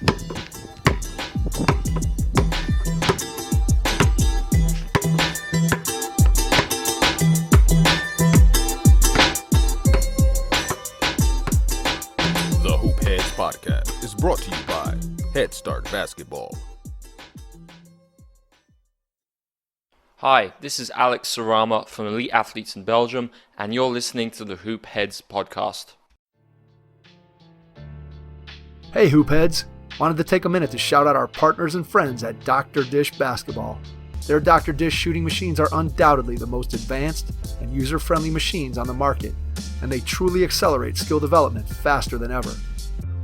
The Hoop Heads Podcast is brought to you by Head Start Basketball. Hi, this is Alex Sarama from Elite Athletes in Belgium, and you're listening to the Hoop Heads Podcast. Hey Hoop Heads! Wanted to take a minute to shout out our partners and friends at Dr. Dish Basketball. Their Dr. Dish shooting machines are undoubtedly the most advanced and user-friendly machines on the market, and they truly accelerate skill development faster than ever.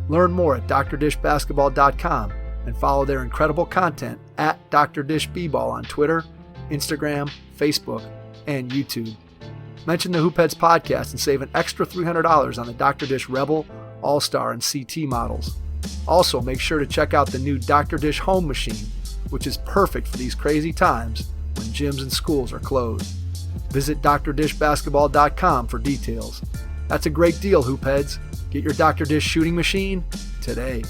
Learn more at drdishbasketball.com and follow their incredible content at Dr. Dish B-Ball on Twitter, Instagram, Facebook, and YouTube. Mention the Hoop Heads Podcast and save an extra $300 on the Dr. Dish Rebel, All-Star, and CT models. Also, make sure to check out the new Dr. Dish Home Machine, which is perfect for these crazy times when gyms and schools are closed. Visit drdishbasketball.com for details. That's a great deal, Hoop Heads. Get your Dr. Dish shooting machine today.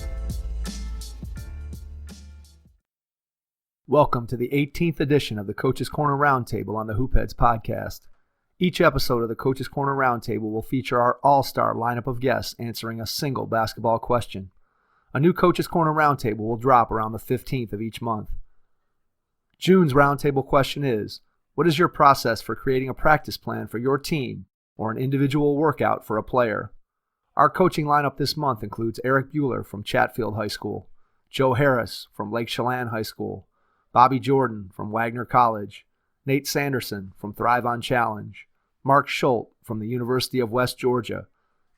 Welcome to the 18th edition of the Coach's Corner Roundtable on the Hoop Heads Podcast. Each episode of the Coach's Corner Roundtable will feature our all-star lineup of guests answering a single basketball question. A new Coach's Corner Roundtable will drop around the 15th of each month. June's Roundtable question is, what is your process for creating a practice plan for your team or an individual workout for a player? Our coaching lineup this month includes Erik Buehler from Chatfield High School, Joe Harris from Lake Chelan High School, Bobby Jordan from Wagner College, Nate Sanderson from Thrive on Challenge, Mark Schult from the University of West Georgia,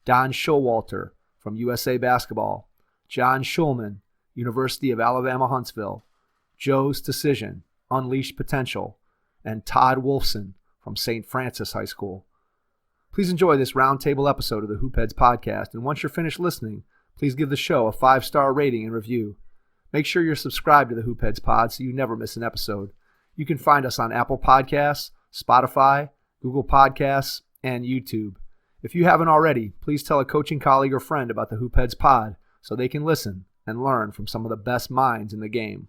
Don Showalter from USA Basketball, John Shulman, University of Alabama Huntsville, Joe Stasyszyn, Unleashed Potential, and Todd Wolfson from St. Francis High School. Please enjoy this roundtable episode of the Hoop Heads Podcast, and once you're finished listening, please give the show a 5-star rating and review. Make ssure you're subscribed to the Hoop Heads Pod so you never miss an episode. You can find us on Apple Podcasts, Spotify, Google Podcasts, and YouTube. If you haven't already, please tell a coaching colleague or friend about the Hoop Heads Pod so they can listen and learn from some of the best minds in the game.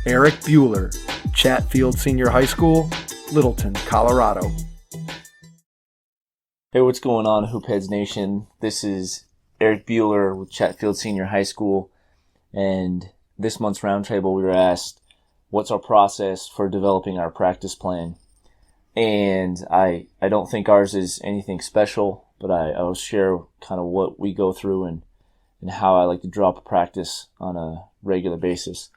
Erik Buehler, Chatfield Senior High School, Littleton, Colorado. Hey, what's going on, Hoop Heads Nation? This is Erik Buehler with Chatfield Senior High School, and this month's roundtable we were asked, what's our process for developing our practice plan? And I don't think ours is anything special, but I'll share kind of what we go through and how I like to drop a practice on a regular basis.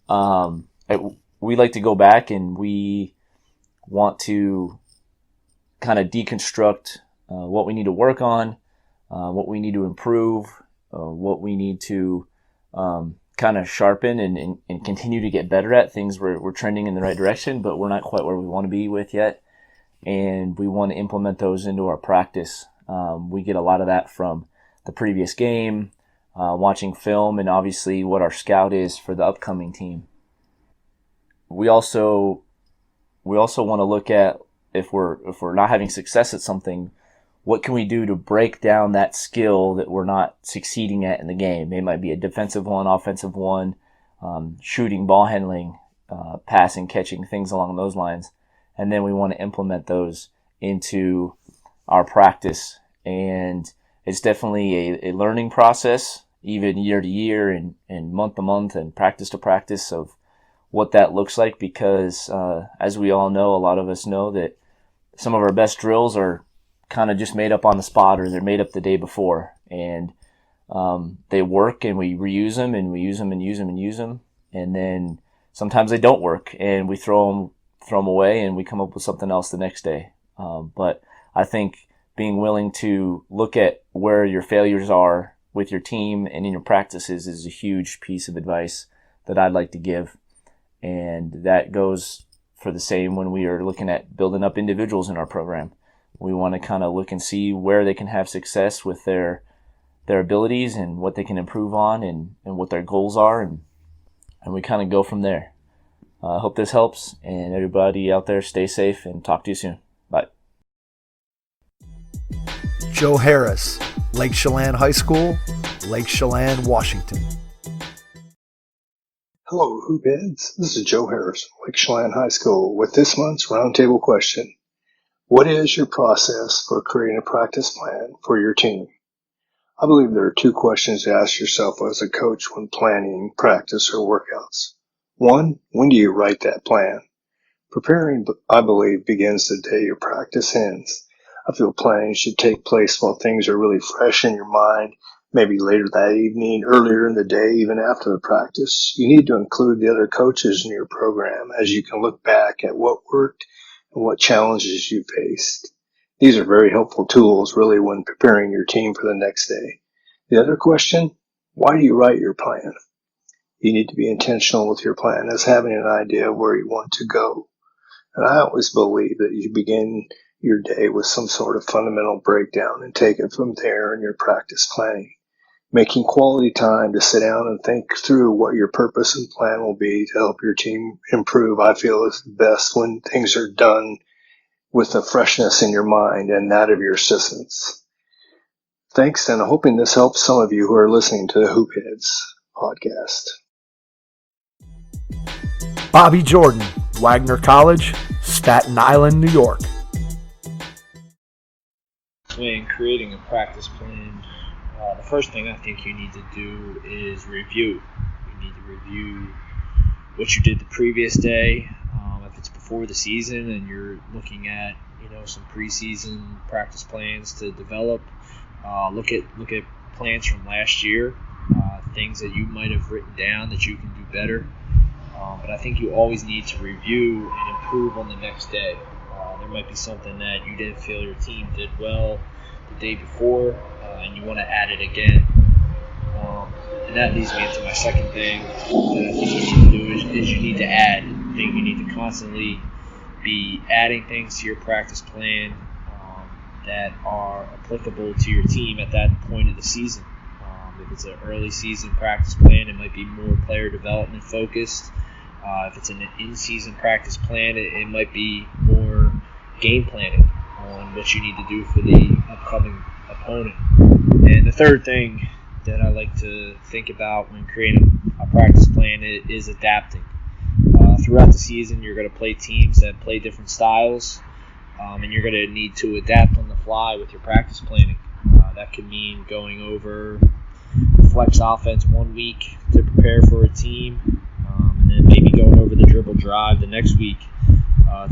We like to go back and we want to kind of deconstruct what we need to work on, what we need to improve, what we need to kind of sharpen and continue to get better at. Things we're trending in the right direction, but we're not quite where we want to be with yet. And we want to implement those into our practice. We get a lot of that from the previous game, watching film, and obviously what our scout is for the upcoming team. We also want to look at if we're not having success at something, what can we do to break down that skill that we're not succeeding at in the game? It might be a defensive one, offensive one, shooting, ball handling, passing, catching, things along those lines. And then we want to implement those into our practice. And it's definitely a learning process, even year to year and month to month and practice to practice of what that looks like, because as we all know, a lot of us know that some of our best drills are kind of just made up on the spot, or they're made up the day before, and they work and we reuse them and we use them and use them and use them, and then sometimes they don't work and we throw them away and we come up with something else the next day. But I think being willing to look at where your failures are with your team and in your practices is a huge piece of advice that I'd like to give. And that goes for the same when we are looking at building up individuals in our program. We want to kind of look and see where they can have success with their abilities and what they can improve on and what their goals are, and we kind of go from there. I hope this helps, and everybody out there stay safe, and talk to you soon. Bye. Joe Harris, Lake Chelan High School, Lake Chelan, Washington. Hello, Hoopheads. This is Joe Harris from Lake Chelan High School with this month's roundtable question. What is your process for creating a practice plan for your team? I believe there are two questions to ask yourself as a coach when planning practice or workouts. One, when do you write that plan? Preparing, I believe, begins the day your practice ends. I feel planning should take place while things are really fresh in your mind, maybe later that evening, earlier in the day, even after the practice. You need to include the other coaches in your program as you can look back at what worked and what challenges you faced. These are very helpful tools, really, when preparing your team for the next day. The other question, why do you write your plan? You need to be intentional with your plan as having an idea of where you want to go. And I always believe that you begin your day with some sort of fundamental breakdown and take it from there in your practice planning. Making quality time to sit down and think through what your purpose and plan will be to help your team improve, I feel is best when things are done with a freshness in your mind and that of your assistants. Thanks, and I'm hoping this helps some of you who are listening to the Hoopheads podcast. Bobby Jordan, Wagner College, Staten Island, New York. When creating a practice plan, the first thing I think you need to do is review. You need to review what you did the previous day. If it's before the season and you're looking at some preseason practice plans to develop, look at plans from last year, things that you might have written down that you can do better. But I think you always need to review and improve on the next day. There might be something that you didn't feel your team did well the day before, and you want to add it again. And that leads me into my second thing that I think you need to do is you need to add. I think you need to constantly be adding things to your practice plan that are applicable to your team at that point of the season. If it's an early season practice plan, it might be more player development focused. If it's an in-season practice plan, it might be more game planning on what you need to do for the upcoming opponent. And the third thing that I like to think about when creating a practice plan is adapting. Throughout the season, you're going to play teams that play different styles, and you're going to need to adapt on the fly with your practice planning. That could mean going over flex offense one week to prepare for a team, and then maybe going over the dribble drive the next week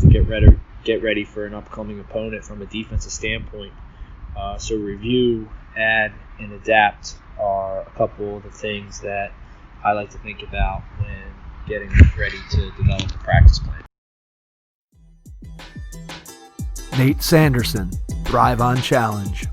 to get ready for an upcoming opponent from a defensive standpoint. So review, add, and adapt are a couple of the things that I like to think about when getting ready to develop a practice plan. Nate Sanderson, Thrive on Challenge.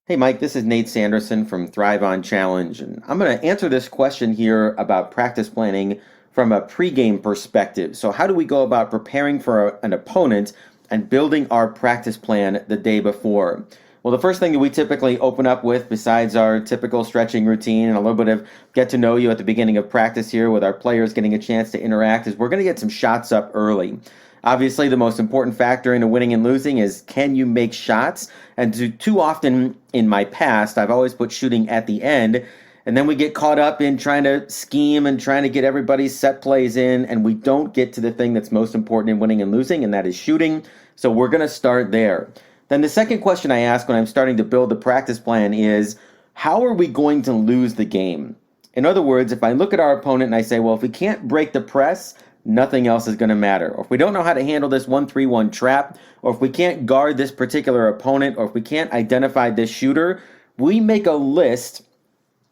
Hey Mike, this is Nate Sanderson from Thrive on Challenge, and I'm going to answer this question here about practice planning from a pregame perspective. So how do we go about preparing for an opponent and building our practice plan the day before? Well, the first thing that we typically open up with, besides our typical stretching routine and a little bit of get to know you at the beginning of practice here with our players getting a chance to interact, is we're going to get some shots up early. Obviously, the most important factor in winning and losing is, can you make shots? And too often in my past, I've always put shooting at the end, and then we get caught up in trying to scheme and trying to get everybody's set plays in, and we don't get to the thing that's most important in winning and losing, and that is shooting. So we're going to start there. Then the second question I ask when I'm starting to build the practice plan is, how are we going to lose the game? In other words, if I look at our opponent and I say, well, if we can't break the press, nothing else is going to matter. Or if we don't know how to handle this 1-3-1 trap, or if we can't guard this particular opponent, or if we can't identify this shooter, we make a list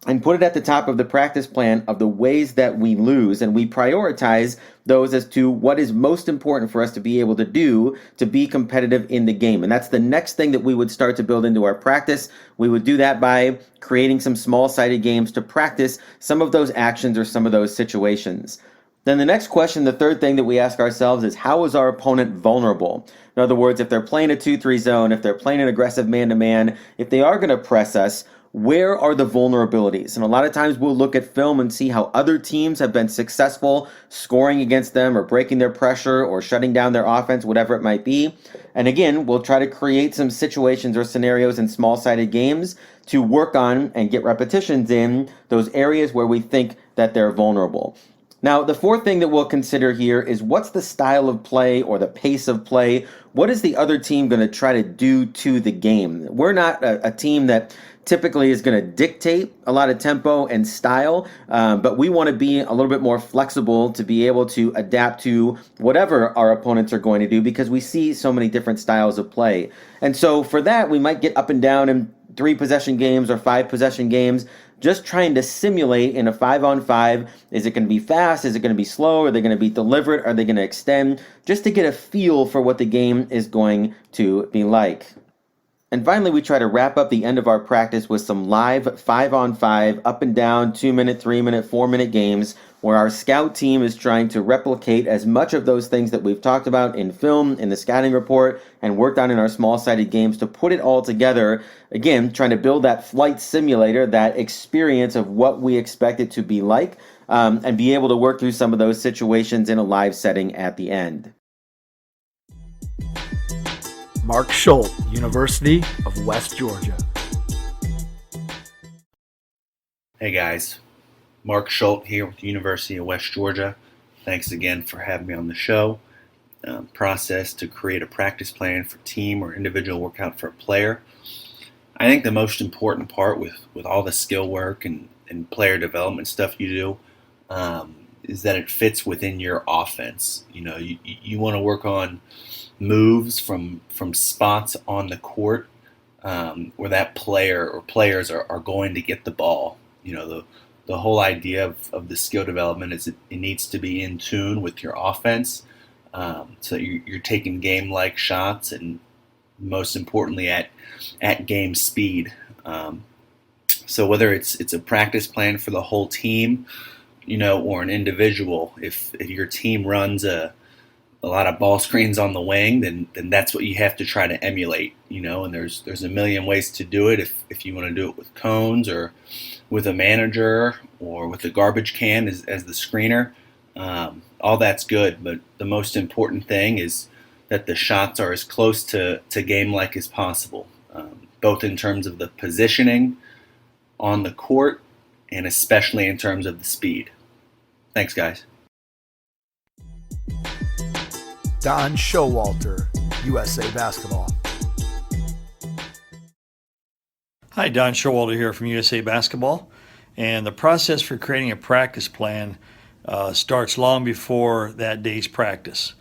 and put it at the top of the practice plan of the ways that we lose, and we prioritize those as to what is most important for us to be able to do to be competitive in the game. And that's the next thing that we would start to build into our practice. We would do that by creating some small-sided games to practice some of those actions or some of those situations. Then the next question, the third thing that we ask ourselves is, how is our opponent vulnerable? In other words, if they're playing a 2-3 zone, if they're playing an aggressive man-to-man, if they are going to press us, where are the vulnerabilities? And a lot of times we'll look at film and see how other teams have been successful scoring against them or breaking their pressure or shutting down their offense, whatever it might be. And again, we'll try to create some situations or scenarios in small-sided games to work on and get repetitions in those areas where we think that they're vulnerable. Now, the fourth thing that we'll consider here is what's the style of play or the pace of play? What is the other team going to try to do to the game? We're not a team that typically is going to dictate a lot of tempo and style, but we want to be a little bit more flexible to be able to adapt to whatever our opponents are going to do because we see so many different styles of play. And so for that, we might get up and down in 3-possession games or 5-possession games, just trying to simulate in a 5-on-5, is it going to be fast? Is it going to be slow? Are they going to be deliberate? Are they going to extend? Just to get a feel for what the game is going to be like. And finally, we try to wrap up the end of our practice with some live 5-on-5, up and down, 2-minute, 3-minute, 4-minute games where our scout team is trying to replicate as much of those things that we've talked about in film, in the scouting report, and worked on in our small-sided games to put it all together. Again, trying to build that flight simulator, that experience of what we expect it to be like, and be able to work through some of those situations in a live setting at the end. Mark Schult, University of West Georgia. Hey guys, Mark Schult here with the University of West Georgia. Thanks again for having me on the show. Process to create a practice plan for team or individual workout for a player. I think the most important part with all the skill work and player development stuff you do is that it fits within your offense. You know, you want to work on moves from spots on the court where that player or players are going to get the ball. You know, the whole idea of the skill development is it needs to be in tune with your offense, so you're taking game-like shots and most importantly at game speed. So whether it's a practice plan for the whole team, you know, or an individual, if your team runs a lot of ball screens on the wing, then that's what you have to try to emulate, you know, and there's a million ways to do it if you want to do it with cones or with a manager or with a garbage can as the screener. All that's good, but the most important thing is that the shots are as close to game-like as possible, both in terms of the positioning on the court and especially in terms of the speed. Thanks, guys. Don Showalter, USA Basketball. Hi, Don Showalter here from USA Basketball. And the process for creating a practice plan starts long before that day's practice.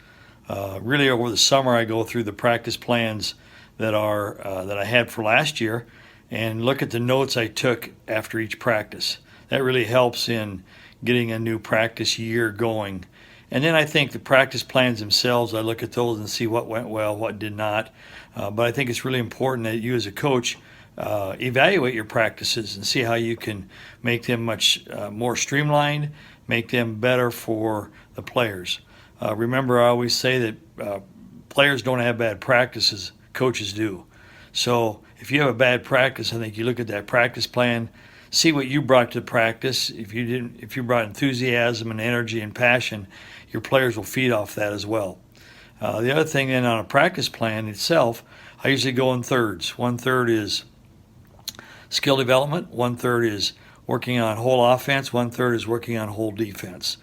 Really, over the summer, I go through the practice plans that I had for last year and look at the notes I took after each practice. That really helps in getting a new practice year going. And then I think the practice plans themselves, I look at those and see what went well, what did not. But I think it's really important that you as a coach evaluate your practices and see how you can make them much more streamlined, make them better for the players. Remember, I always say that players don't have bad practices, coaches do. So if you have a bad practice, I think you look at that practice plan, see what you brought to practice. If you brought enthusiasm and energy and passion, your players will feed off that as well. The other thing then on a practice plan itself, I usually go in thirds. 1/3 is skill development, 1/3 is working on whole offense, 1/3 is working on whole defense.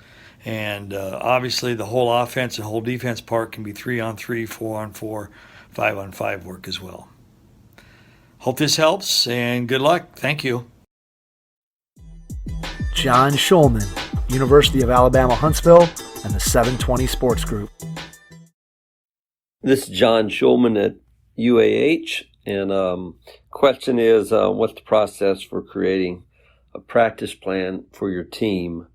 And obviously the whole offense and whole defense part can be 3-on-3, 4-on-4, 5-on-5 work as well. Hope this helps and good luck. Thank you. John Shulman, University of Alabama, Huntsville, and the 720 Sports Group. This is John Shulman at UAH, and question is, what's the process for creating a practice plan for your team?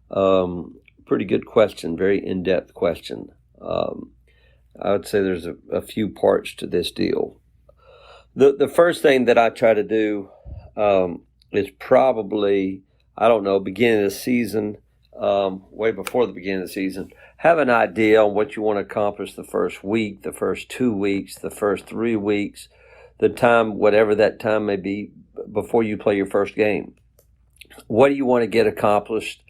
Pretty good question, very in-depth question. I would say there's a few parts to this deal. The first thing that I try to do is probably, beginning of the season, way before the beginning of the season, have an idea on what you want to accomplish the first week, the first 2 weeks, the first 3 weeks, the time, whatever that time may be before you play your first game. What do you want to get accomplished?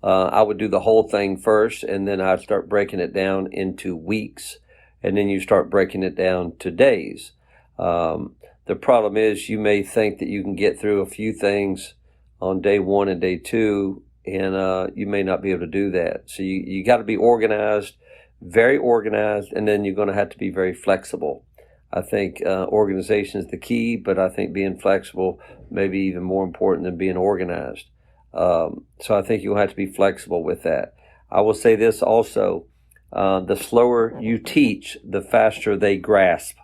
I would do the whole thing first, and then I'd start breaking it down into weeks, and then you start breaking it down to days. The problem is you may think that you can get through a few things on day one and day two, and you may not be able to do that. So you got to be organized, very organized, and then you're going to have to be very flexible. I think organization is the key, but I think being flexible may be even more important than being organized. So I think you'll have to be flexible with that. I will say this also, the slower you teach, the faster they grasp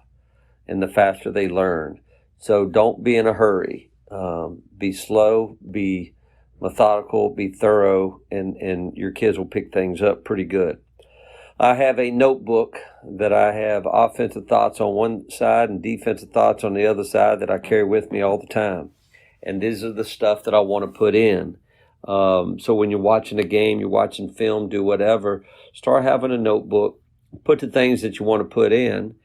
and the faster they learn. So don't be in a hurry. Be slow, be methodical, be thorough, and your kids will pick things up pretty good. I have a notebook that I have offensive thoughts on one side and defensive thoughts on the other side that I carry with me all the time. And these are the stuff that I want to put in. So when you're watching a game, you're watching film, do whatever, start having a notebook, put the things that you want to put in,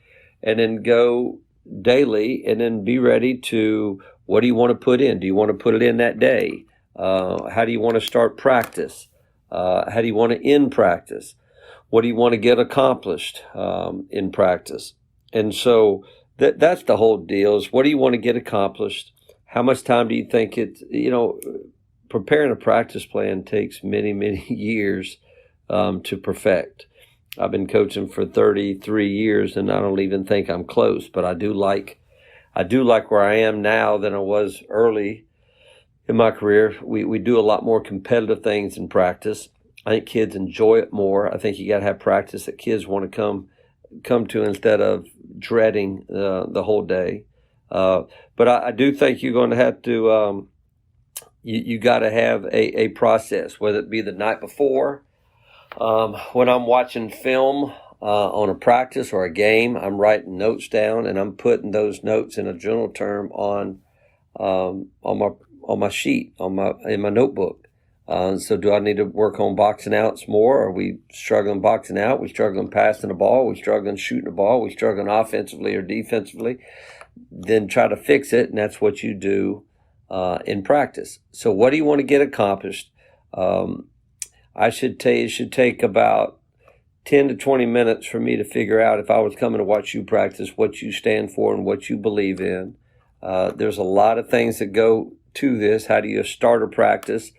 and then go daily, and then be ready to, what do you want to put in? Do you want to put it in that day? How do you want to start practice? How do you want to end practice? What do you want to get accomplished in practice? And so that's the whole deal, is what do you want to get accomplished? How much time do you think preparing a practice plan takes many, many years to perfect. I've been coaching for 33 years, and I don't even think I'm close, but I do like where I am now than I was early in my career. We do a lot more competitive things in practice. I think kids enjoy it more. I think you got to have practice that kids want to come to instead of dreading the whole day. But I do think you're going to have to, you got to have a process, whether it be the night before. When I'm watching film on a practice or a game, I'm writing notes down, and I'm putting those notes in a general term on my sheet, in my notebook. So do I need to work on boxing outs more? Are we struggling boxing out? Are we struggling passing the ball? Are we struggling shooting the ball? Are we struggling offensively or defensively? Then try to fix it, and that's what you do in practice. So what do you want to get accomplished? I should tell you, it should take about 10 to 20 minutes for me to figure out, if I was coming to watch you practice, what you stand for and what you believe in. There's a lot of things that go to this. How do you start a practice?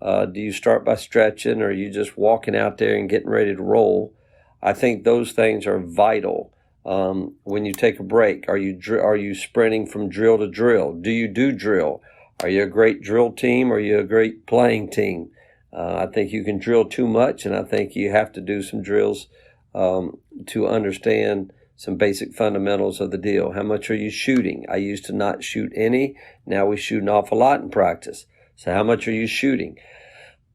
Do you start by stretching, or are you just walking out there and getting ready to roll? I think those things are vital. When you take a break, are you sprinting from drill to drill? Do you do drill? Are you a great drill team, or are you a great playing team? I think you can drill too much, and I think you have to do some drills to understand some basic fundamentals of the deal. How much are you shooting? I used to not shoot any. Now we shoot an awful lot in practice. So how much are you shooting?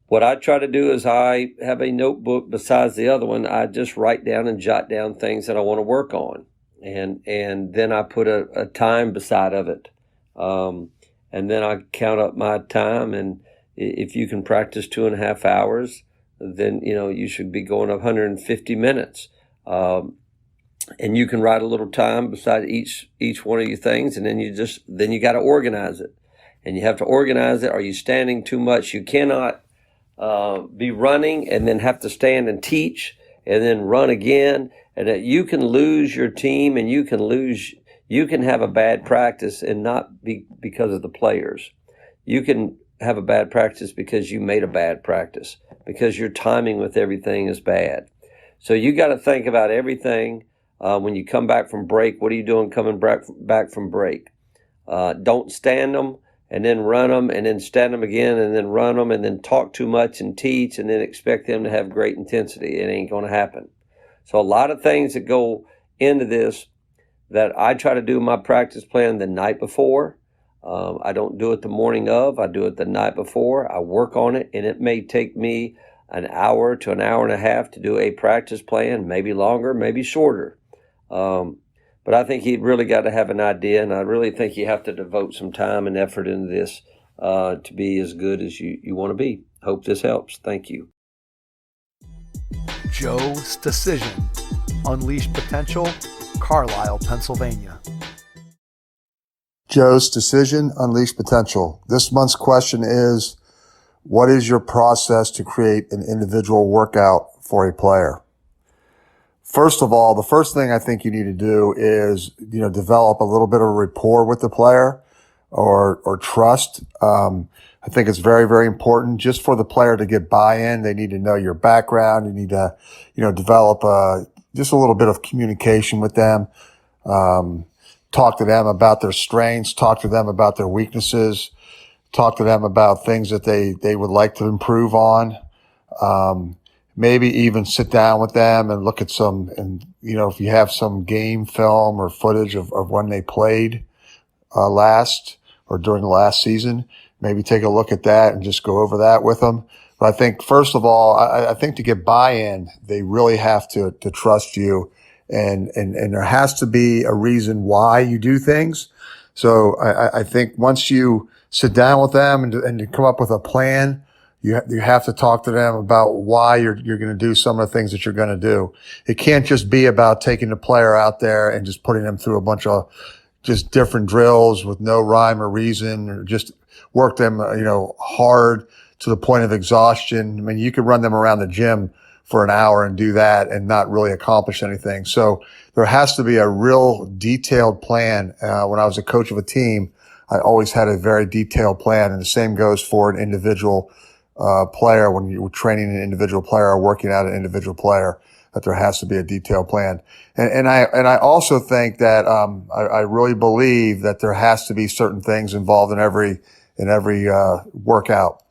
What I try to do is I have a notebook besides the other one. I just write down and jot down things that I want to work on. And then I put a time beside of it. And then I count up my time, and if you can practice 2.5 hours, then you should be going 150 minutes. And you can write a little time beside each one of your things, and then you got to organize it. And you have to organize it. Are you standing too much? You cannot be running and then have to stand and teach and then run again. And that you can lose your team, and you can have a bad practice and not be because of the players. You can have a bad practice because you made a bad practice, because your timing with everything is bad. So you got to think about everything. When you come back from break, what are you doing coming back from break? Don't stand them and then run them, and then stand them again, and then run them, and then talk too much and teach, and then expect them to have great intensity. It ain't going to happen. So a lot of things that go into this that I try to do my practice plan the night before. I don't do it the morning of. I do it the night before. I work on it, and it may take me an hour to an hour and a half to do a practice plan, maybe longer, maybe shorter. But I think you really got to have an idea, and I really think you have to devote some time and effort into this to be as good as you want to be. Hope this helps. Thank you. Joe Stasyszyn, Unleash Potential, Carlisle, Pennsylvania. Joe's Stasyszyn, Unleash Potential. This month's question is, what is your process to create an individual workout for a player? First of all, the first thing I think you need to do is, develop a little bit of rapport with the player or trust. I think it's very, very important just for the player to get buy-in. They need to know your background. You need to, develop just a little bit of communication with them. Talk to them about their strengths, talk to them about their weaknesses, talk to them about things that they would like to improve on. Maybe even sit down with them and look at if you have some game film or footage of when they played last or during the last season, maybe take a look at that and just go over that with them. But I think, first of all, I think to get buy-in, they really have to trust you. And there has to be a reason why you do things. So I think once you sit down with them and you come up with a plan, you have to talk to them about why you're going to do some of the things that you're going to do. It can't just be about taking the player out there and just putting them through a bunch of just different drills with no rhyme or reason, or just work them, hard to the point of exhaustion. I mean, you could run them around the gym for an hour and do that and not really accomplish anything. So there has to be a real detailed plan. When I was a coach of a team, I always had a very detailed plan, and the same goes for an individual player. When you're training an individual player or working out an individual player, that there has to be a detailed plan. And I also think that I really believe that there has to be certain things involved in every workout.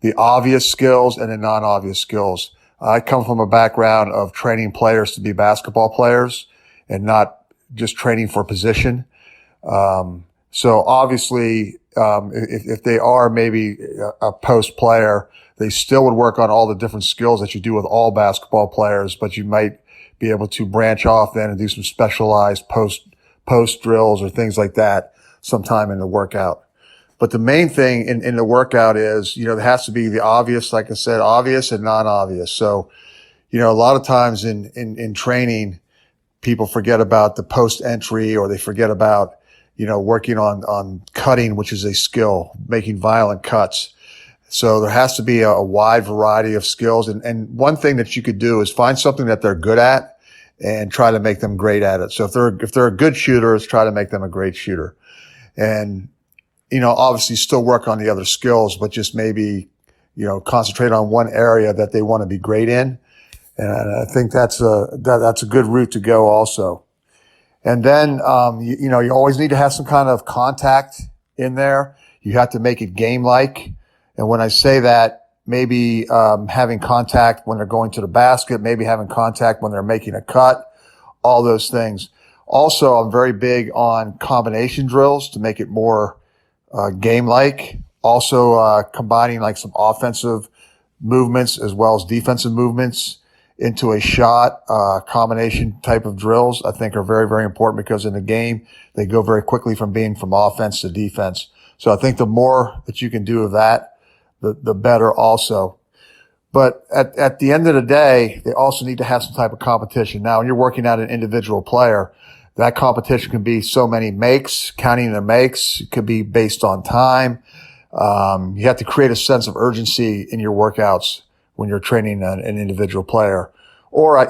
The obvious skills and the non-obvious skills. I come from a background of training players to be basketball players and not just training for position. So obviously, if they are maybe a post player, they still would work on all the different skills that you do with all basketball players, but you might be able to branch off then and do some specialized post drills or things like that sometime in the workout. But the main thing in the workout is, there has to be the obvious, like I said, obvious and non-obvious. So, a lot of times in training, people forget about the post entry, or they forget about, working on cutting, which is a skill, making violent cuts. So there has to be a wide variety of skills. And one thing that you could do is find something that they're good at and try to make them great at it. So if they're a good shooter, try to make them a great shooter. And, obviously still work on the other skills, but just maybe, concentrate on one area that they want to be great in. And I think that's a good route to go also. And then, you always need to have some kind of contact in there. You have to make it game-like. And when I say that, maybe having contact when they're going to the basket, maybe having contact when they're making a cut, all those things. Also, I'm very big on combination drills to make it more game-like. Also, combining like some offensive movements as well as defensive movements into a shot combination type of drills, I think are very, very important, because in the game, they go very quickly from offense to defense. So I think the more that you can do of that, the better also. But at the end of the day, they also need to have some type of competition. Now, when you're working out an individual player, that competition can be so many makes, counting the makes. It could be based on time. You have to create a sense of urgency in your workouts when you're training an individual player. Or,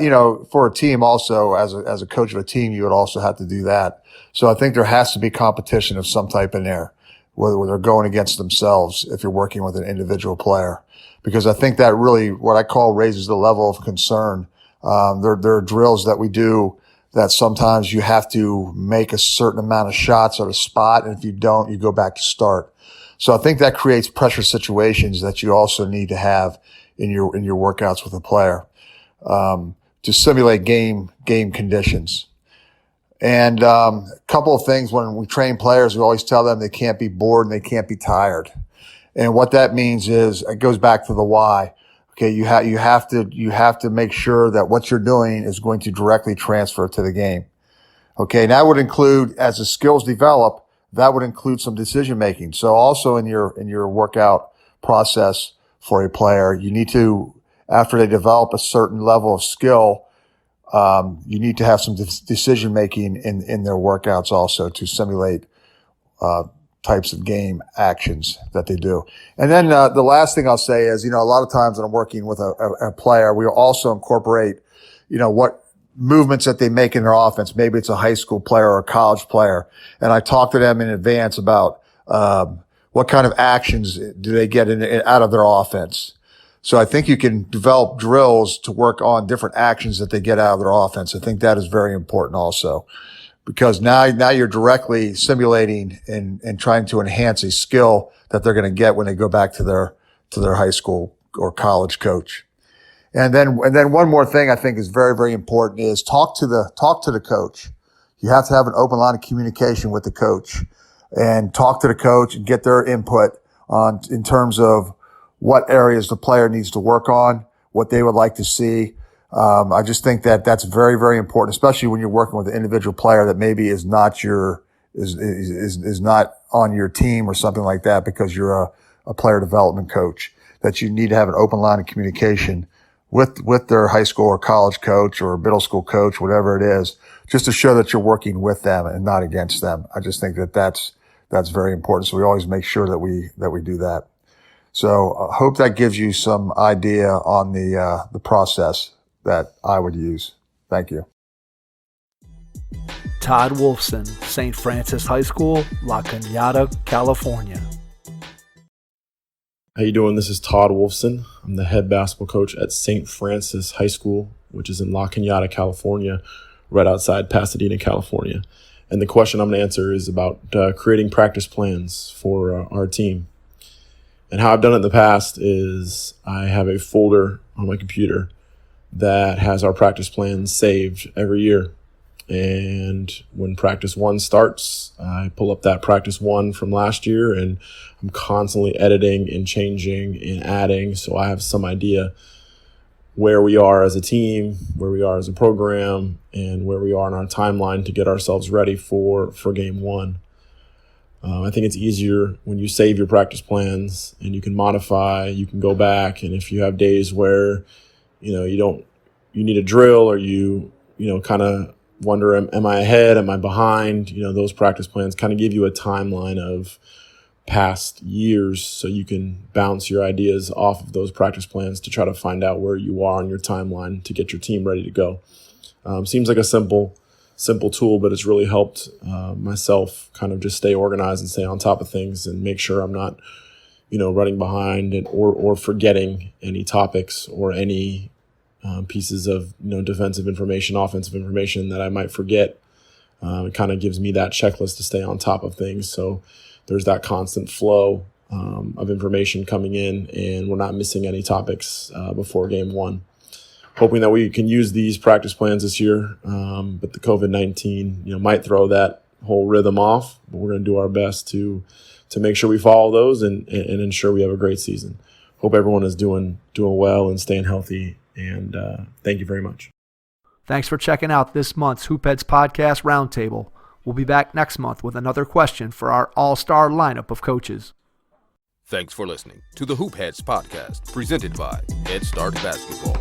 for a team also, as a coach of a team, you would also have to do that. So I think there has to be competition of some type in there, whether they're going against themselves if you're working with an individual player. Because I think that really, what I call, raises the level of concern. There are drills that we do that sometimes you have to make a certain amount of shots at a spot, and if you don't, you go back to start. So I think that creates pressure situations that you also need to have in your workouts with a player, to simulate game conditions. And a couple of things when we train players, we always tell them they can't be bored and they can't be tired. And what that means is, it goes back to the why. Okay, you have to make sure that what you're doing is going to directly transfer to the game. Okay, and that would include, as the skills develop, that would include some decision making. So also in your workout process for a player, you need to, after they develop a certain level of skill, you need to have some decision making in their workouts also, to simulate types of game actions that they do. And then the last thing I'll say is, a lot of times when I'm working with a player, we also incorporate, what movements that they make in their offense. Maybe it's a high school player or a college player. And I talk to them in advance about what kind of actions do they get out of their offense. So I think you can develop drills to work on different actions that they get out of their offense. I think that is very important also, because now you're directly simulating and trying to enhance a skill that they're going to get when they go back to their high school or college coach. And then one more thing I think is very, very important is talk to the coach. You have to have an open line of communication with the coach and talk to the coach and get their input in terms of what areas the player needs to work on, what they would like to see. I just think that that's very, very important, especially when you're working with an individual player that maybe is not is not on your team or something like that, because you're a player development coach, that you need to have an open line of communication with their high school or college coach or middle school coach, whatever it is, just to show that you're working with them and not against them. I just think that that's very important. So we always make sure that we do that. So I hope that gives you some idea on the process that I would use. Thank you. Todd Wolfson, St. Francis High School, La Cañada, California. How you doing? This is Todd Wolfson. I'm the head basketball coach at St. Francis High School, which is in La Cañada, California, right outside Pasadena, California. And the question I'm going to answer is about creating practice plans for our team. And how I've done it in the past is I have a folder on my computer that has our practice plans saved every year. And when practice one starts, I pull up that practice one from last year, and I'm constantly editing and changing and adding. So I have some idea where we are as a team, where we are as a program, and where we are in our timeline to get ourselves ready for game one. I think it's easier when you save your practice plans and you can modify, you can go back. And if you have days where, you need a drill, or you kind of wonder, am I ahead? Am I behind? Those practice plans kind of give you a timeline of past years, so you can bounce your ideas off of those practice plans to try to find out where you are on your timeline to get your team ready to go. Seems like a simple tool, but it's really helped myself kind of just stay organized and stay on top of things and make sure I'm not, running behind or forgetting any topics or any pieces of defensive information, offensive information that I might forget. It kind of gives me that checklist to stay on top of things. So there's that constant flow of information coming in, and we're not missing any topics before game one. Hoping that we can use these practice plans this year, but the COVID-19 might throw that whole rhythm off. But we're going to do our best to make sure we follow those and ensure we have a great season. Hope everyone is doing well and staying healthy. And thank you very much. Thanks for checking out this month's Hoopheads Podcast Roundtable. We'll be back next month with another question for our all-star lineup of coaches. Thanks for listening to the Hoopheads Podcast, presented by Head Start Basketball.